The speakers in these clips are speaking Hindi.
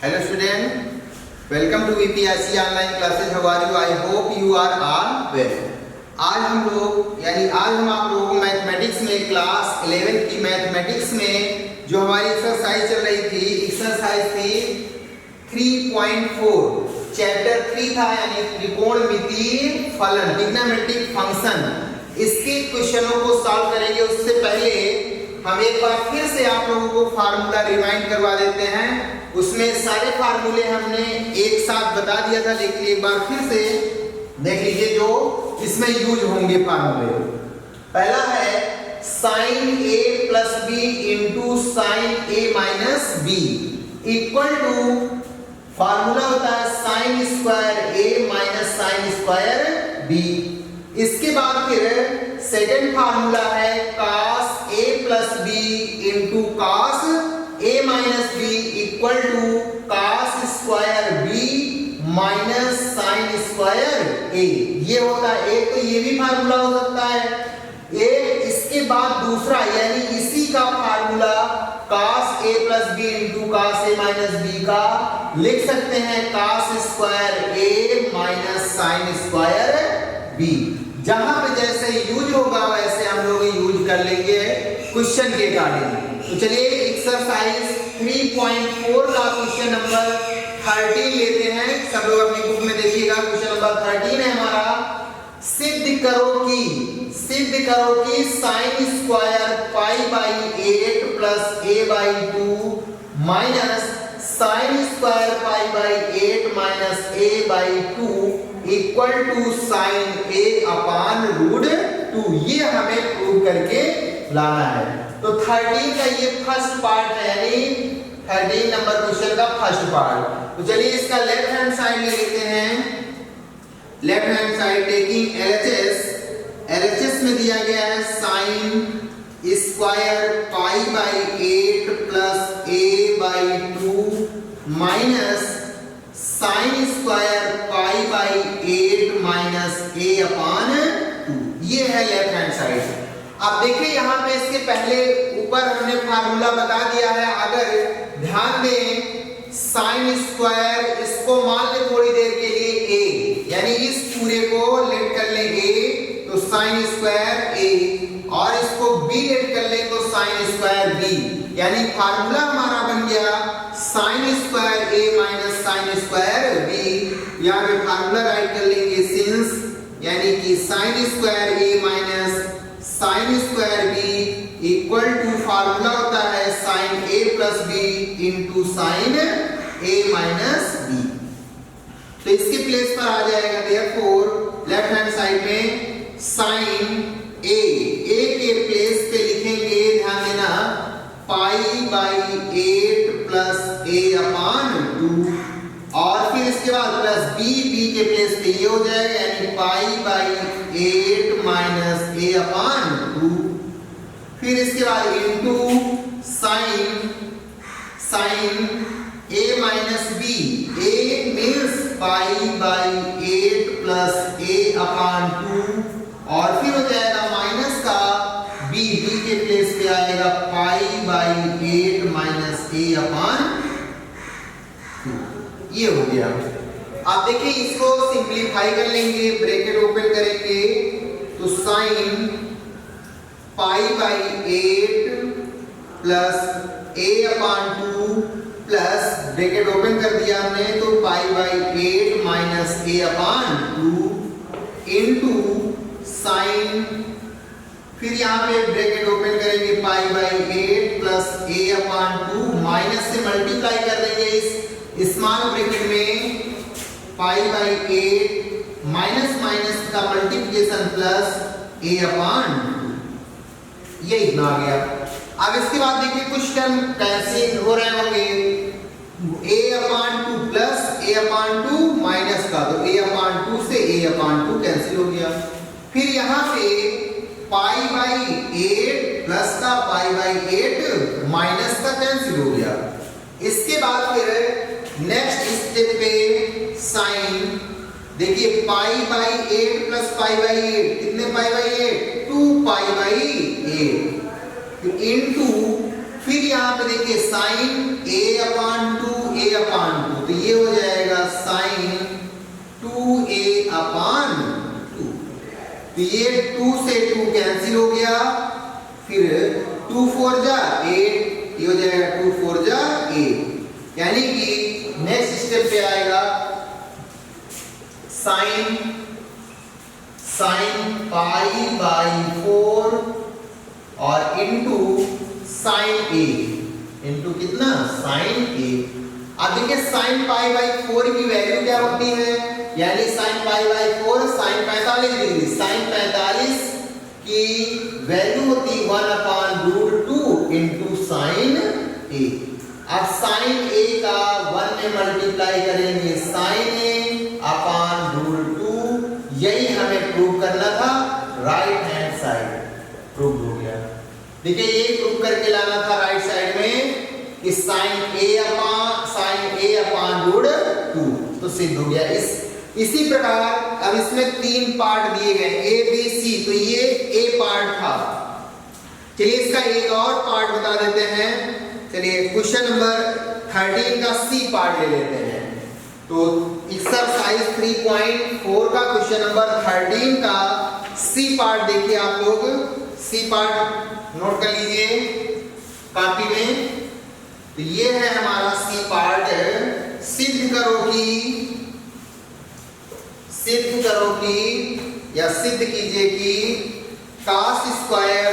Hello student, welcome to VPSC online classes. How are you? I hope you are all well. आज हम आप लोगों को मैथमेटिक्स में क्लास 11 की मैथमेटिक्स में जो हमारी एक्सरसाइज चल रही थी, एक्सरसाइज थी 3.4 चैप्टर 3 था, यानी त्रिकोणमितीय फलन ट्रिग्नोमेट्रिक फंक्शन। इसके क्वेश्चनों को सॉल्व करेंगे। उससे पहले हम एक बार फिर से आप लोगों को फार्मूला रिमाइंड करवा देते हैं। उसमें सारे फार्मूले हमने एक साथ बता दिया था, लेकिन एक बार फिर से देख लीजिए जो इसमें यूज होंगे फार्मूले। पहला है sine A plus B into sine A minus B equal to, formula होता है sine square A minus sine square B. इसके बाद फिर सेकंड फार्मूला है cos a plus B into cos a minus B equal to cos square b minus sine square a। ये होता है एक, तो ये भी फार्मूला हो सकता है एक। इसके बाद दूसरा, यानी इसी का formula cos a plus B into cos a minus B का लिख सकते हैं cos square a minus sine square b। जहां पे जैसे यूज होगा वैसे हम लोग यूज कर लेंगे क्वेश्चन के अकॉर्डिंग। तो चलिए एक्सरसाइज 3.4 का क्वेश्चन नंबर 13 लेते हैं। सब लोग अपनी बुक में देखिएगा। क्वेश्चन नंबर 13 है हमारा, सिद्ध करो कि sine square pi by 8 plus A by 2 minus sine square pi by 8 minus A by 2 equal to sine A upon root 2। ये हमें प्रूव करके लाना है। तो 13 का ये फर्स्ट पार्ट है, यानी 13 नंबर क्वेश्चन का फर्स्ट पार्ट। तो चलिए इसका लेफ्ट हैंड साइड ले लेते हैं। Left hand side taking LHS में दिया गया है sine square pi by 8 plus A by 2 minus sine square pi by 8 minus a upon 2। ये है लेफ्ट हैंड साइड। अब देखिए यहाँ पे इसके पहले ऊपर हमने फार्मूला बता दिया है। अगर ध्यान दें साइन स्क्वायर, इसको मान ले थोड़ी देर के लिए a, यानी इस पूरे को लेट कर ले a, तो साइन स्क्वायर a, और इसको b लेट कर ले तो साइन स्क्वायर b, यानी फार्मूला हमारा बन गया sign square a minus sine square b। यहाँ पे फार्मूला राइट कर लेंगे सिंस, यानी कि sine square a minus sine square b equal to formula होता है sine a plus b into sine a minus b। तो इसके प्लेस पर आ जाएगा देयरफॉर लेफ्ट हैंड साइड में साइन a के प्लेस पे लिखेंगे, ध्यान देना, पाई बाई 8 प्लस ए अपान 2, और फिर इसके बाद प्लस b के प्लेस पे ये हो जाएगा, यानी पाई बाई 8 माइनस ए अपान 2। फिर इसके बाद into sine a minus b, a means pi by 8 plus a upon 2, और फिर हो जाएगा माइनस का b के प्लेस पे आएगा पाई बाई 8 माइनस ए अपान 2। ये हो गया। आप देखिए इसको सिंपलीफाई कर लेंगे, ब्रैकेट ओपन करेंगे तो sine pi by 8 plus a upon 2 plus bracket open कर दिया हमने तो पाई by 8 minus a upon 2 into sine, फिर यहाँ पे ब्रैकेट ओपन करेंगे पाई by 8 plus a upon 2, minus से मल्टीप्लाई कर देंगे इस स्मॉल ब्रैकेट में पाई बाई 8 माइनस माइनस का मल्टीप्लिकेशन प्लस ए अपान 2। ये इतना आ गया। अब इसके बाद देखिए कुछ टर्म कैंसिल हो रहे होंगे, a upon 2 plus a upon 2 minus का, तो a अपान 2 से a अपान 2 कैंसिल हो गया। फिर यहाँ पे पाई बाई 8 प्लस का पाई बाई 8 माइनस का कैंसिल हो गया। इसके बाद फिर नेक्स्ट स्टेप पे साइन, देखिए पाई बाई 8 प्लस पाई बाई 8, कितने पाई बाई 8, 2 पाई बाई 8 इनटू फिर यहाँ पे देखिए साइन a/2 तो ये हो जाएगा साइन 2a/2। तो ये 2 से 2 कैंसिल हो गया, फिर 2 4 जा 8, ये हो जाएगा 2 4 जा 8। यानी कि नेक्स्ट स्टेप पे आएगा साइन π/4 और इनटू साइन a, इनटू कितना साइन a। अब देखिए साइन π/4 की वैल्यू क्या होती है, यानी साइन π/4 साइन 45 डिग्री, साइन 45 की वैल्यू होती 1/√2 इनटू साइन a। अब साइन a का 1 में मल्टीप्लाई करेंगे साइन a/√2, यही हमें प्रूव करना था, राइट हैंड साइड प्रूव हो गया। देखिए ये प्रूव करके लाना था राइट साइड में कि साइन a/√2 तो सिद्ध हो गया। इसी प्रकार अब इसमें 3 पार्ट दिए गए a b c, तो ये a पार्ट था। चलिए इसका एक और पार्ट बता देते हैं। चलिए क्वेश्चन नंबर 13 का सी पार्ट ले लेते हैं। तो एक्सरसाइज 3.4 का क्वेश्चन नंबर 13 का सी पार्ट देखिए आप लोग, सी पार्ट नोट कर लीजिए कॉपी में। तो ये है हमारा सी पार्ट, सिद्ध करो कि या सिद्ध कीजिए कि cos square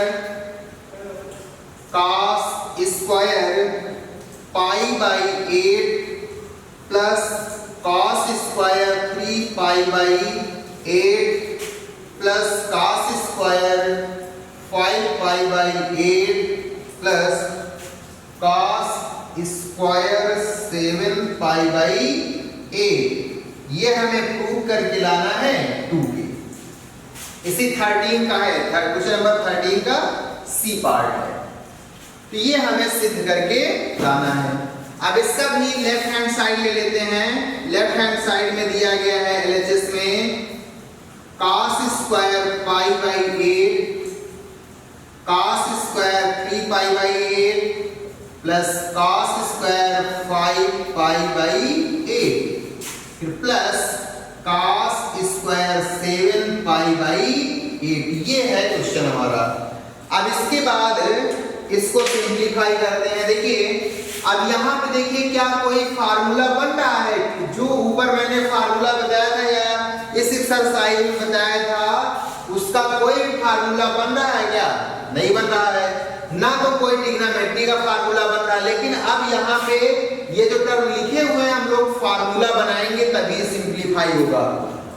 π/8 plus cos square 3π/8 plus cos square 5π/8 plus cos square 7π/8, ये हमें प्रूव करके लाना है 2 के। इसी 13 का है, क्वेश्चन नंबर 13 का सी पार्ट है। तो ये हमें सिद्ध करके लाना है। अब इसका भी लेफ्ट हैंड साइड ले लेते हैं। लेफ्ट हैंड साइड में दिया गया है LHS में cos square π/8 cos square 3π/8 plus cos square 5π/8 फिर प्लस cos स्क्वायर 7π/8, ये है क्वेश्चन हमारा। अब इसके बाद इसको सिंप्लीफाई करते हैं। देखिए अब यहाँ पे देखिए क्या कोई फार्मूला बन रहा है, जो ऊपर मैंने फार्मूला बताया था या इस एक्सरसाइज में बताया था उसका कोई भी फार्मूला बन रहा है क्या? नहीं बन रहा है, ना तो कोई ट्रिग्नोमेट्री का फार्मूला बन रहा है। लेकिन अब यहाँ पे ये जो टर्म लिखे हुए हैं हम लोग फार्मूला बनाएंगे तभी सिंप्लीफाई होगा,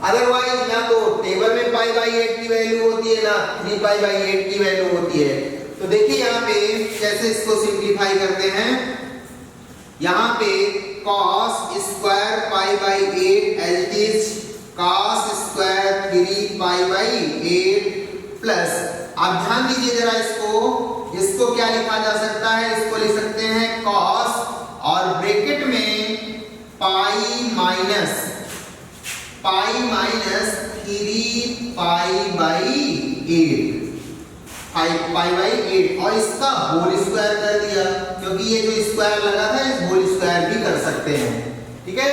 अदरवाइज ना तो टेबल में π/8 की वैल्यू होती है ना 3π/8 की वैल्यू होती है। तो देखिए यहाँ पे कैसे इसको सिंप्लीफाई करते हैं। यहाँ पे cos square π/8 as it is cos square 3π/8 plus, आप ध्यान दीजिए जरा इसको क्या लिखा जा सकता है, इसको लिख सकते हैं cos और ब्रैकेट में पाई माइनस 3π/8 और इसका होल स्क्वायर कर दिया, क्योंकि ये जो स्क्वायर लगा था इस होल स्क्वायर भी कर सकते हैं। ठीक है,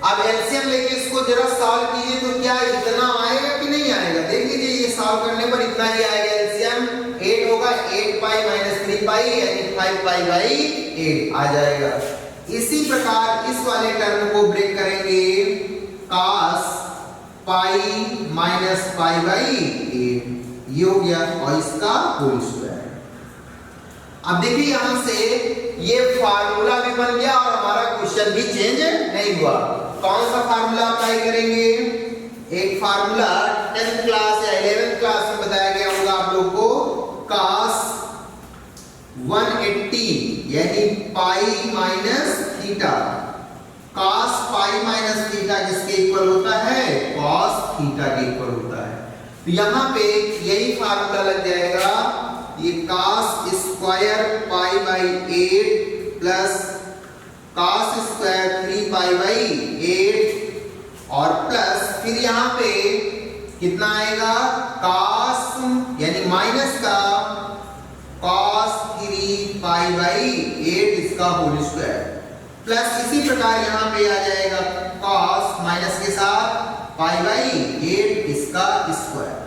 अब एलसीएम लेके इसको जरा सॉल्व कीजिए तो क्या इतना आएगा कि नहीं आएगा? देख लीजिए ये सॉल्व करने पर इतना ही आएगा। एलसीएम 8 होगा, 8π - 3π यानी 5π/8 आ जाएगा। इसी प्रकार इस वाले टर्म को ब्रेक करेंगे, cos π - π/8 ये हो गया और इसका होल स्क्वायर। अब देखिए यहां से ये फार्मूला भी बन गया और हमारा क्वेश्चन भी चेंज नहीं हुआ। कौन सा फार्मूला अप्लाई करेंगे? एक फार्मूला 10th क्लास या 11th क्लास में बताया गया होगा आप लोग को, cos 180 यानी pi minus theta. cos pi minus theta किसके इक्वल होता है? cos थीटा के इक्वल होता है। तो यहाँ पे यही फार्मूला लग जाएगा, ये cos square π/8 plus cos square 3π/8 और प्लस फिर यहाँ पे कितना आएगा, cos यानी माइनस का cos 3π/8 पाई बाई 8 इसका होल स्क्वायर प्लस इसी प्रकार यहाँ पे आ जाएगा cos माइनस के साथ पाई बाई 8 इसका स्क्वायर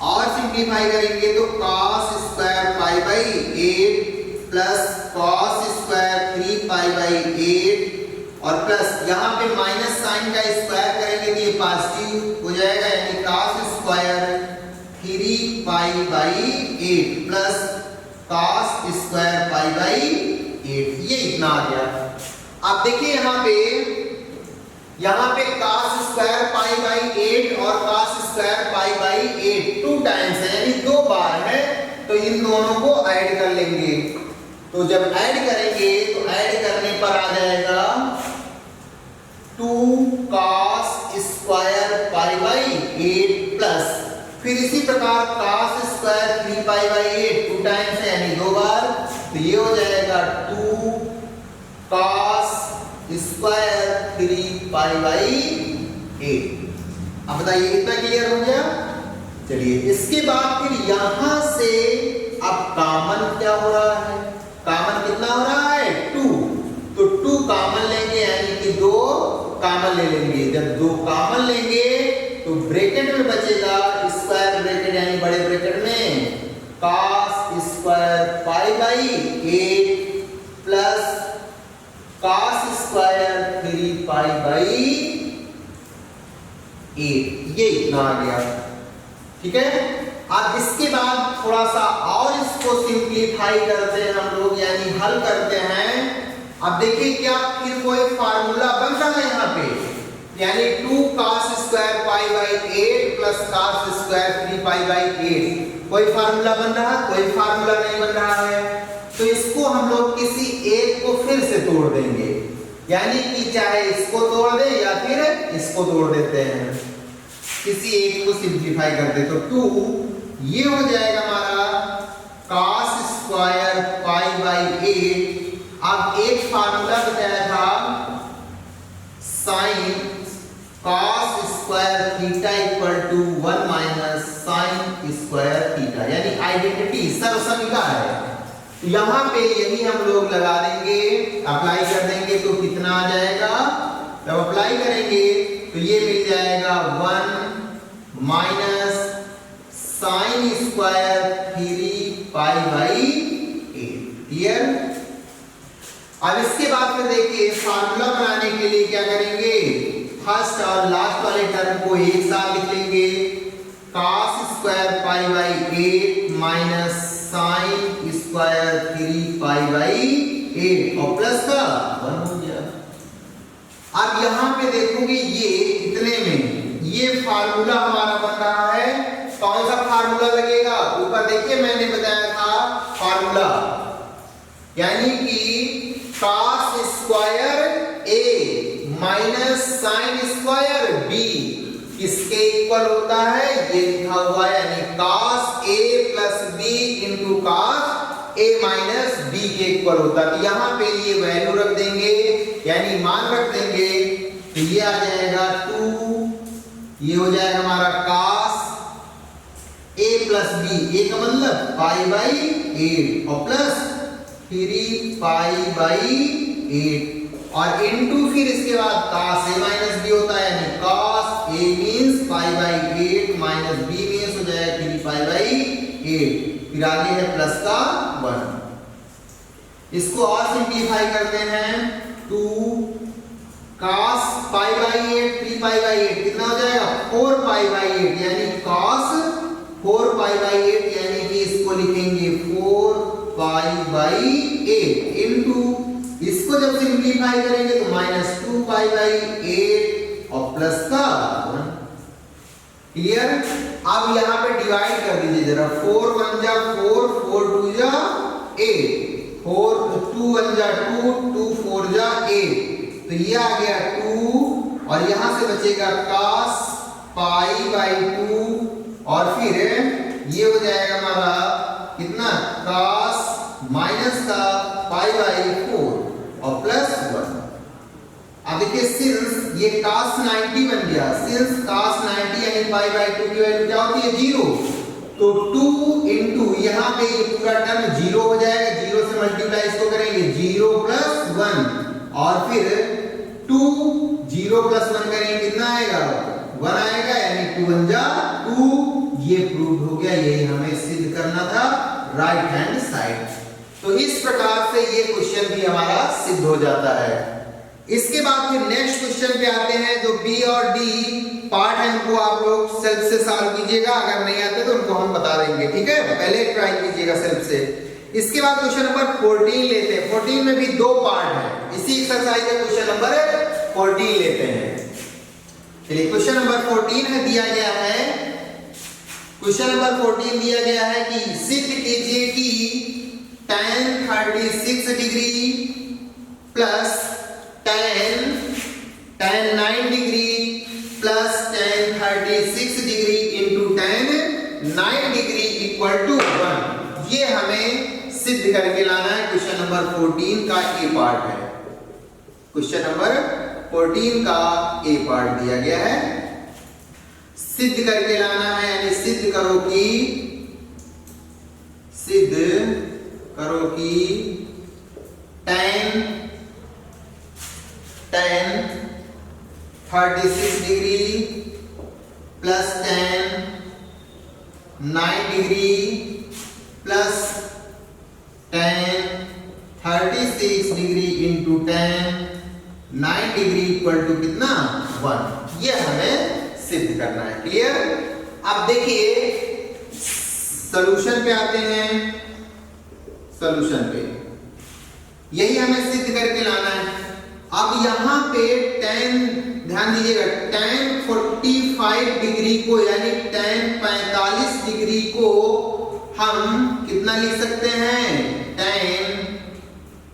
और सिंप्लीफाई करेंगे तो cos square pi by 8 plus cos square 3 pi by 8 और प्लस यहाँ पे माइनस साइन का स्क्वायर करेंगे तो ये पॉजिटिव हो जाएगा यानी cos square 3 pi by 8 plus cos square pi by 8 ये इतना आ गया। अब देखिए यहाँ पे cos स्क्वायर पाई बाई 8 और cos square pi by 8 2 times है यानी 2 बार है, तो इन दोनों को ऐड कर लेंगे। तो जब ऐड करेंगे तो ऐड करने पर आ जाएगा 2 cos square pi by 8 plus फिर इसी प्रकार cos square 3 pi by 8 2 times है यानी 2 बार, तो ये हो जाएगा 2 cos स्क्वायर 3 पाई बाई 8। अब बताइए इतना क्लियर हो गया। चलिए इसके बाद फिर यहां से अब कॉमन क्या हो रहा है, कॉमन कितना हो रहा है 2, तो 2 कॉमन लेंगे यानी कि 2 कॉमन ले लेंगे। जब 2 कॉमन लेंगे तो ब्रैकेट में बचेगा स्क्वायर ब्रैकेट यानी बड़े ब्रैकेट में cos square pi by 8 plus cos square 3 pi by 8 ये इतना आ गया। ठीक है, अब इसके बाद थोड़ा सा और इसको सिंप्लीफाई करते हैं हम लोग यानी हल करते हैं। अब देखिए क्या फिर कोई फार्मूला बन रहा है यहाँ पे यानी 2 cos square pi by 8 plus cos square 3 pi by 8 कोई फार्मूला बन रहा है, कोई फार्मूला नहीं बन रहा है, तो इसको हम लोग किसी एक को फिर से तोड़ देंगे यानी कि चाहे इसको तोड़ दे या फिर इसको तोड़ देते हैं, किसी एक को सिंप्लीफाई कर दे तो 2 ये हो जाएगा हमारा cos स्क्वायर पाई बाई 8। अब एक फार्मूला बताया था sin cos square theta equal to 1 minus sin square theta यानी आइडेंटिटी सर्वसमीका है। यहाँ पे यही हम लोग लगा देंगे, अप्लाई कर देंगे तो कितना आ जाएगा, जब अप्लाई करेंगे तो ये मिल जाएगा 1 minus sine square 3 pi by 8। Clear. अब इसके बाद में देखिए फार्मूला बनाने के लिए क्या करेंगे, फर्स्ट और लास्ट वाले टर्म को एक साथ लिख लेंगे cos square pi by 8 minus sine square 3 pi by 8 और प्लस का 1 हो गया। अब यहाँ पे देखोगे ये इतने में ये फार्मूला हमारा बन रहा है। कौन सा फार्मूला लगेगा, ऊपर देखिए मैंने बताया था फार्मूला यानी कि cos square a minus sine square b किसके इक्वल होता है, ये लिखा हुआ है यानी cos a plus b into cos a minus b के इक्वल होता है। तो यहाँ पे ये वैल्यू रख देंगे यानी मान रख देंगे तो ये आ जाएगा 2, ये हो जाएगा हमारा cos a plus b, a का मतलब पाई बाई 8 और प्लस 3 पाई बाई 8 और इनटू फिर इसके बाद cos a माइनस b होता है यानी cos a means pi by 8 minus b means हो जाएगा 3 पाई बाई 8 फिर आगे है प्लस का 1। इसको और सिंप्लीफाई करते हैं 2 cos pi by 8 3 pi by 8 कितना हो जाएगा 4 पाई बाई 8 यानी cos 4 पाई बाई 8 यानी कि इसको लिखेंगे 4 पाई बाई 8 इनटू इसको जब सिंप्लीफाई करेंगे तो माइनस 2 पाई बाई 8 और प्लस का 1। क्लियर। अब यहाँ पे डिवाइड कर दीजिए जरा 4 1 जा 4 4 2 जा 8 4 2 1 जा 2 2 4 जा 8 तो ये आ गया 2 और यहाँ से बचेगा cos पाई बाई 2 और फिर ये हो जाएगा हमारा कितना cos माइनस का पाई बाई 4 और प्लस 1। अब देखिए सिंस ये cos 90 बन गया, सिंस cos 90 यानी पाई बाई 2 की वैल्यू क्या होती है 0, तो 2 इंटू यहाँ पे ये पूरा टर्म 0 हो जाएगा, 0 से मल्टीप्लाई इसको करेंगे 0 प्लस 1 और फिर 2 0 प्लस 1 करेंगे कितना आएगा 1 आएगा, यानी 2 1 जा 2। ये प्रूव हो गया, यही हमें सिद्ध करना था राइट हैंड साइड। तो इस प्रकार से ये क्वेश्चन भी हमारा सिद्ध हो जाता है। इसके बाद फिर नेक्स्ट क्वेश्चन पे आते हैं, जो बी और डी पार्ट है उनको आप लोग सेल्फ से सॉल्व कीजिएगा, अगर नहीं आते तो उनको हम बता देंगे, ठीक है, पहले ट्राई कीजिएगा सेल्फ से। इसके बाद क्वेश्चन नंबर 14 लेते हैं। 14 में भी दो पार्ट है, इसी एक्सरसाइज का क्वेश्चन नंबर 14 लेते हैं। चलिए क्वेश्चन नंबर 14 है, दिया गया है, क्वेश्चन नंबर 14 दिया गया है कि सिद्ध कीजिए कि tan 36 degree plus tan 9 degree plus tan 36 degree into tan 9 degree equal to 1। ये हमें सिद्ध करके लाना है। क्वेश्चन नंबर 14 का ए पार्ट है, क्वेश्चन नंबर 14 का ए पार्ट दिया गया है, सिद्ध करके लाना है, यानी सिद्ध करो कि tan 36 degree plus tan 9 degree plus tan 36 degree into tan 9 degree equal to कितना 1। ये हमें सिद्ध करना है। क्लियर? अब देखिए सॉल्यूशन पे आते हैं। सॉल्यूशन पे यही हमें सिद्ध करके लाना है। अब यहां पे tan, ध्यान दीजिएगा, tan 45 डिग्री को यानी tan 45 डिग्री को हम कितना लिख सकते हैं,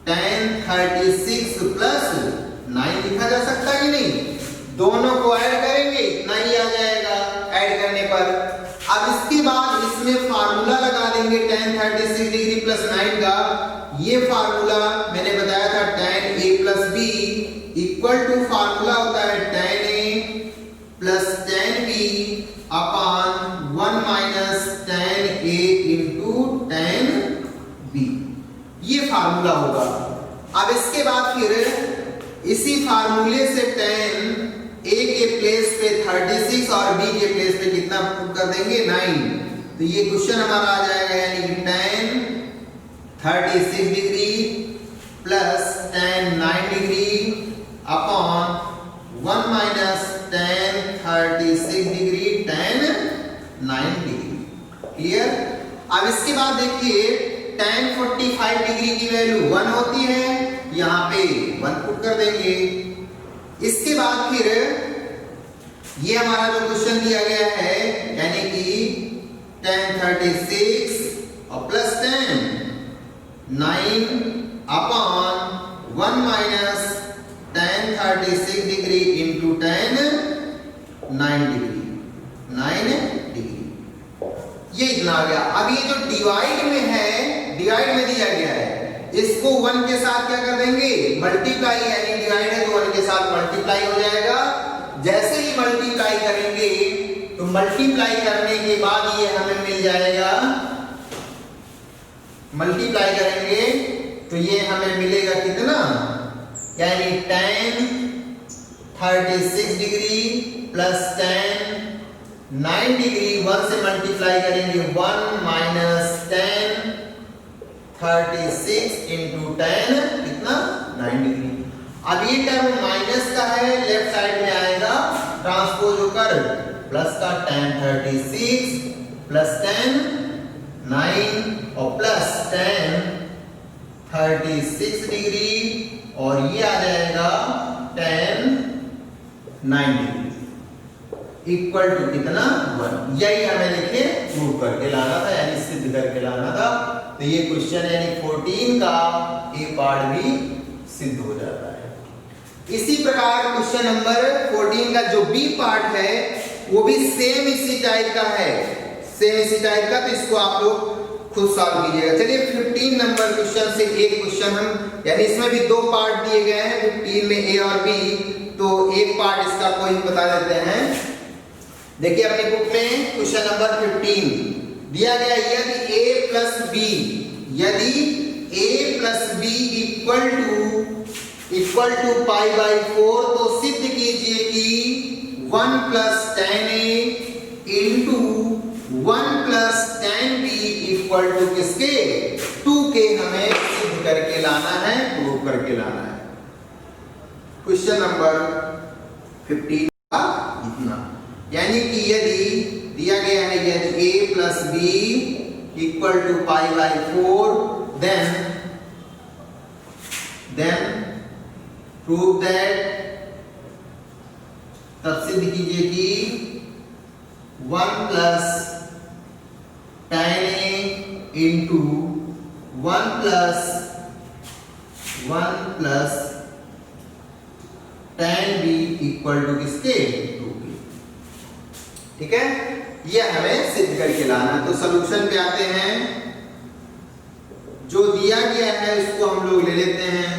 tan 36 प्लस 9 लिखा जा सकता है कि नहीं? दोनों को ऐड करेंगे इतना ही आ जाएगा ऐड करने पर। अब इसके बाद इसमें फार्मूला लगा देंगे tan 36 डिग्री प्लस 9 का। ये फार्मूला मैंने बताया था tan a plus b equal to formula होता है tan a plus tan b upon 1 minus tan a into tan b। ये फार्मूला होगा। अब इसके बाद फिर इसी फार्मूले से tan a के प्लेस पे 36 और b के प्लेस पे कितना पुट कर देंगे 9। तो ये क्वेश्चन हमारा आ जाएगा, यानी tan 36 degree plus tan 9 degree upon 1 minus tan 36 degree tan 9 degree. Clear? अब इसके बाद देखिए tan 45 डिग्री की वैल्यू 1 होती है, यहाँ पे 1 पुट कर देंगे। इसके बाद फिर ये हमारा जो क्वेश्चन दिया गया है, यानी कि tan 36 और plus tan 9 upon 1 minus tan 36 degree into tan 9 degree, 9 degree. ये इतना आ गया। अब ये जो डिवाइड में है, डिवाइड में दिया गया है, इसको 1 के साथ क्या कर देंगे, मल्टीप्लाई, यानी डिवाइड है तो 1 के साथ मल्टीप्लाई हो जाएगा। जैसे ही मल्टीप्लाई करेंगे तो मल्टीप्लाई करने के बाद ये हमें मिल जाएगा, मल्टीप्लाई करेंगे तो ये हमें मिलेगा कितना, यानी tan 36 degree plus tan 9 degree 1 से मल्टीप्लाई करेंगे 1 माइनस tan 36 इंटू tan कितना 9 डिग्री। अब ये टर्म माइनस का है, लेफ्ट साइड में आएगा ट्रांसपोज होकर प्लस का tan 36 प्लस tan 9 और प्लस tan 36 डिग्री और ये आ जाएगा tan 9 डिग्री इक्वल टू कितना 1। यही हमें देखिए प्रूव करके लाना था, यानी सिद्ध करके लाना था। तो ये क्वेश्चन यानी 14 का ए पार्ट भी सिद्ध हो जाता है। इसी प्रकार क्वेश्चन नंबर 14 का जो बी पार्ट है वो भी सेम इसी टाइप का है, सेम इसी टाइप का। तो इसको आप लोग खुद सॉल्व कीजिएगा। चलिए 15 नंबर क्वेश्चन से एक क्वेश्चन हम, यानी इसमें भी दो पार्ट दिए गए हैं 15 में, ए और बी। तो एक पार्ट इसका कोई बता देते हैं। देखिए अपनी बुक में क्वेश्चन नंबर 15 दिया गया यदि a प्लस बी, यदि a plus B equal to pi by 4, तो सिद्ध कीजिए कि 1 plus tan A into 1 plus tan B equal to किसके, 2 के हमें सिद्ध करके लाना है, प्रूव करके लाना है। क्वेश्चन नंबर 15 का इतना, यानी कि यदि दिया गया है यदि a plus B equal to pi by 4, then prove that, तब सिद्ध कीजिए कि 1 plus tan A into 1 plus tan B equal to किसके, 2 के। ठीक है, ये हमें सिद्ध करके लाना है। तो सॉल्यूशन पे आते हैं। जो दिया गया है उसको हम लोग ले लेते हैं।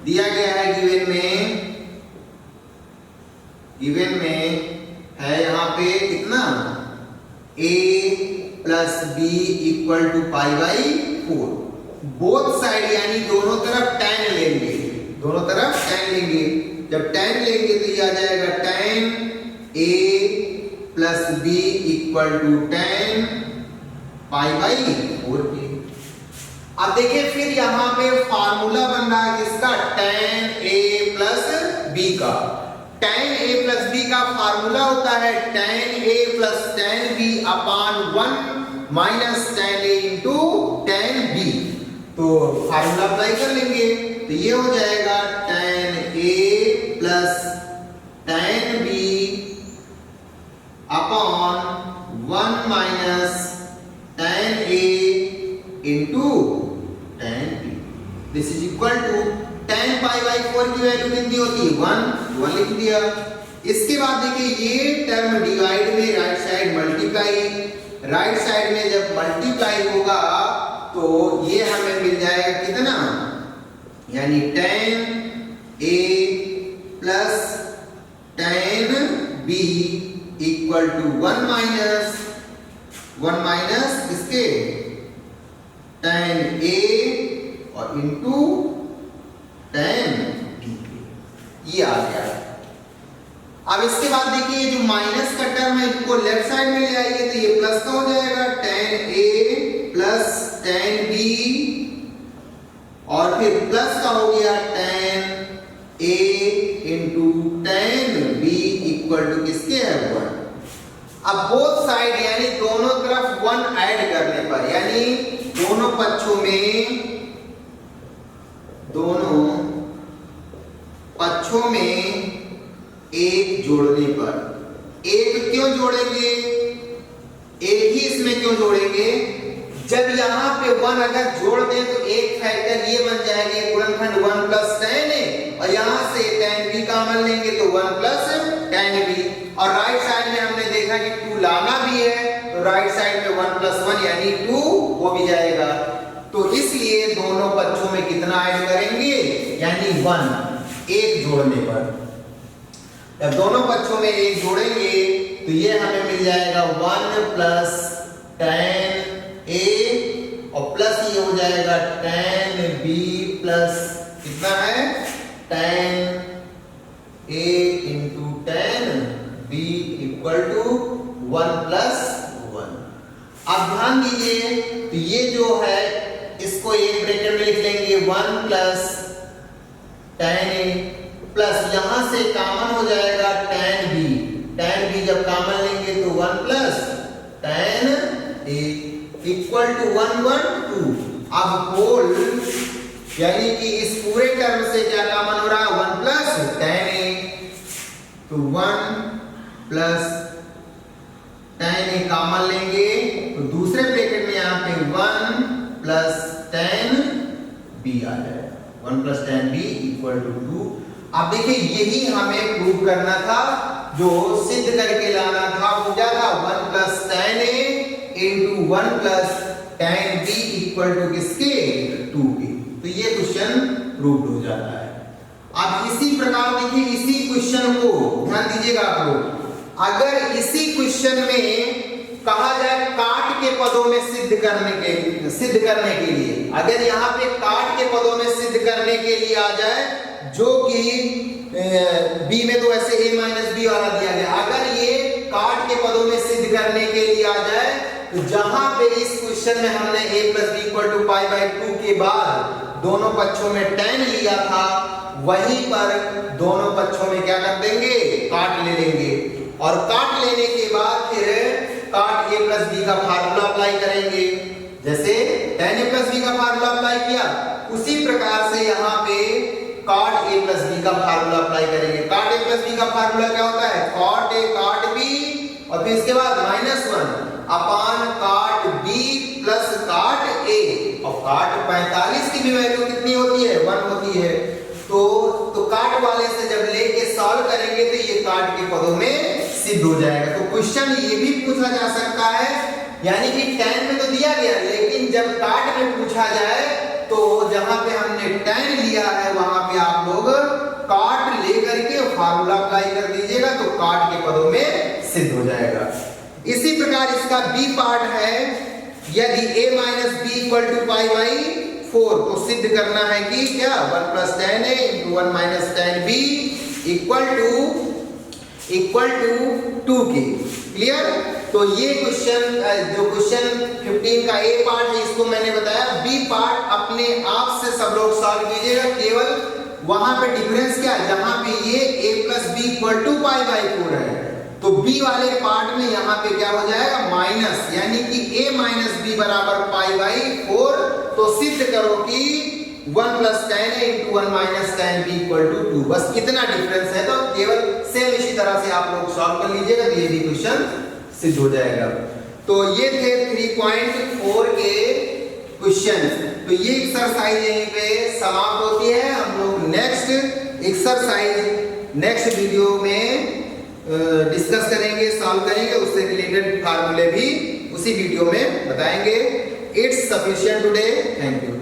दिया गया है गिवन में है यहाँ पे कितना, a plus B equal to pi by 4। Both side यानी दोनों तरफ tan लेंगे, दोनों तरफ tan लेंगे। जब tan लेंगे तो ये आ जाएगा tan a plus B equal to tan pi by 4 के। अब देखिए फिर यहाँ पे फार्मूला बन रहा है किसका, tan a प्लस b का। tan a प्लस b का फार्मूला होता है tan a plus tan b upon 1 minus tan a into tan b। तो फार्मूला अप्लाई कर लेंगे तो ये हो जाएगा tan a plus tan b upon 1 minus tan a into tan b। This is equal to tan pi by 4 की वैल्यू कितनी होती है, 1 लिख दिया। इसके बाद देखिए ये टर्म डिवाइड में right side multiply, right side में जब मल्टीप्लाई होगा तो ये हमें मिल जाएगा कितना, यानी tan a plus tan b equal to 1 minus इसके tan a और इंटू tan b, ये आ गया। अब इसके बाद देखिए जो माइनस का टर्म है इसको लेफ्ट साइड में ले आइए तो ये प्लस का हो जाएगा tan a plus tan b और फिर प्लस का हो गया tan a into tan b equal to किसके है, 1। अब बोथ साइड यानी दोनों तरफ 1 ऐड करने पर, यानी दोनों पक्षों में एक जोड़ने पर, एक क्यों जोड़ेंगे, एक ही इसमें क्यों जोड़ेंगे, जब यहाँ पे 1 अगर जोड़ दें तो एक फैक्टर ये बन जाएगा गुणनखंड 1 प्लस tan a, और यहाँ से tan b कॉमन लेंगे तो 1 प्लस tan b, और राइट साइड में हमने देखा कि 2 लाना भी है तो राइट साइड में 1 प्लस 1 यानी 2 वो भी जाएगा। तो इसलिए दोनों पक्षों में कितना ऐड करेंगे, यानी 1, एक जोड़ने पर। जब दोनों पक्षों में एक जोड़ेंगे तो ये हमें मिल जाएगा 1 प्लस tan a और प्लस ये हो जाएगा tan b प्लस कितना है tan a into tan b equal to 1 plus 1। अब ध्यान दीजिए तो ये जो है इसको एक ब्रैकेट में लिख लेंगे 1 प्लस tan a प्लस यहाँ से कॉमन हो जाएगा tan b जब कॉमन लेंगे तो 1 plus tan a equal to 1 1 2। अब होल यानी कि इस पूरे टर्म से क्या कॉमन हो रहा है, 1 प्लस tan a, तो 1 प्लस tan a कॉमन लेंगे तो दूसरे ब्रैकेट में यहाँ पे 1 प्लस tan b आ जाएगा, 1 plus tan b equal to 2। अब देखिए यही हमें प्रूव करना था, जो सिद्ध करके लाना था वो क्या था, 1 plus tan a into 1 plus tan b equal to किसके, 2 के। तो ये क्वेश्चन प्रूव हो जाता है। अब इसी प्रकार देखिए इसी क्वेश्चन को ध्यान दीजिएगा आप लोग, अगर इसी क्वेश्चन में कहा जाए काट के पदों में सिद्ध करने के लिए, अगर यहाँ पे काट के पदों में सिद्ध करने के लिए आ जाए, जो कि बी में तो ऐसे a माइनस बी वाला दिया गया, अगर ये काट के पदों में सिद्ध करने के लिए आ जाए, तो जहां पे इस क्वेश्चन में हमने a plus B equal to pi by 2 के बाद दोनों पक्षों में tan लिया था, वहीं पर दोनों पक्षों में क्या कर देंगे, काट ले लेंगे, और काट लेने के बाद फिर काट a प्लस बी का फार्मूला अप्लाई करेंगे। जैसे tan a प्लस बी का फार्मूला अप्लाई किया, उसी प्रकार से यहाँ पे काट a प्लस बी का फार्मूला अप्लाई करेंगे। काट a प्लस बी का फार्मूला क्या होता है, कॉट a काट b, और फिर इसके बाद -1 अपान काट b प्लस काट a, और काट 45 की भी वैल्यू कितनी होती है, 1 होती है। तो काट वाले से जब लेके सॉल्व करेंगे तो ये काट के पदों में सिद्ध हो जाएगा। तो क्वेश्चन ये भी पूछा जा सकता है, यानी कि tan में तो दिया गया, लेकिन जब काट में पूछा जाए तो जहां पे हमने tan लिया है वहां पे आप लोग काट लेकर के फार्मूला अप्लाई कर दीजिएगा, तो काट के पदों में सिद्ध हो जाएगा। इसी प्रकार इसका बी पार्ट है, यदि a minus B equal to pi by 4, तो सिद्ध करना है कि क्या 1 plus tan a into 1 minus tan b equal to 2k। Clear? तो ये क्वेश्चन, जो क्वेश्चन 15 का ए पार्ट है, इसको मैंने बताया। बी पार्ट अपने आप से सब लोग सॉल्व कीजिएगा, केवल वहां पे डिफरेंस क्या है, जहां पे ये a plus B equal to pi by 4 है, तो बी वाले पार्ट में यहाँ पे क्या हो जाएगा, माइनस, यानी कि a माइनस बी बराबर पाई बाई 4। तो सिद्ध करो कि 1 plus tan a into 1 minus tan b equal to 2, बस कितना डिफरेंस है। तो केवल सेम इसी तरह से आप लोग सॉल्व कर लीजिएगा, तो ये भी क्वेश्चन सिद्ध हो जाएगा। तो ये थे 3.4 के क्वेश्चन। तो ये एक्सरसाइज यहीं पे समाप्त होती है। हम लोग नेक्स्ट एक्सरसाइज नेक्स्ट वीडियो में डिस्कस करेंगे, सॉल्व करेंगे, उससे रिलेटेड फार्मूले भी उसी वीडियो में बताएंगे। It's sufficient today. Thank you.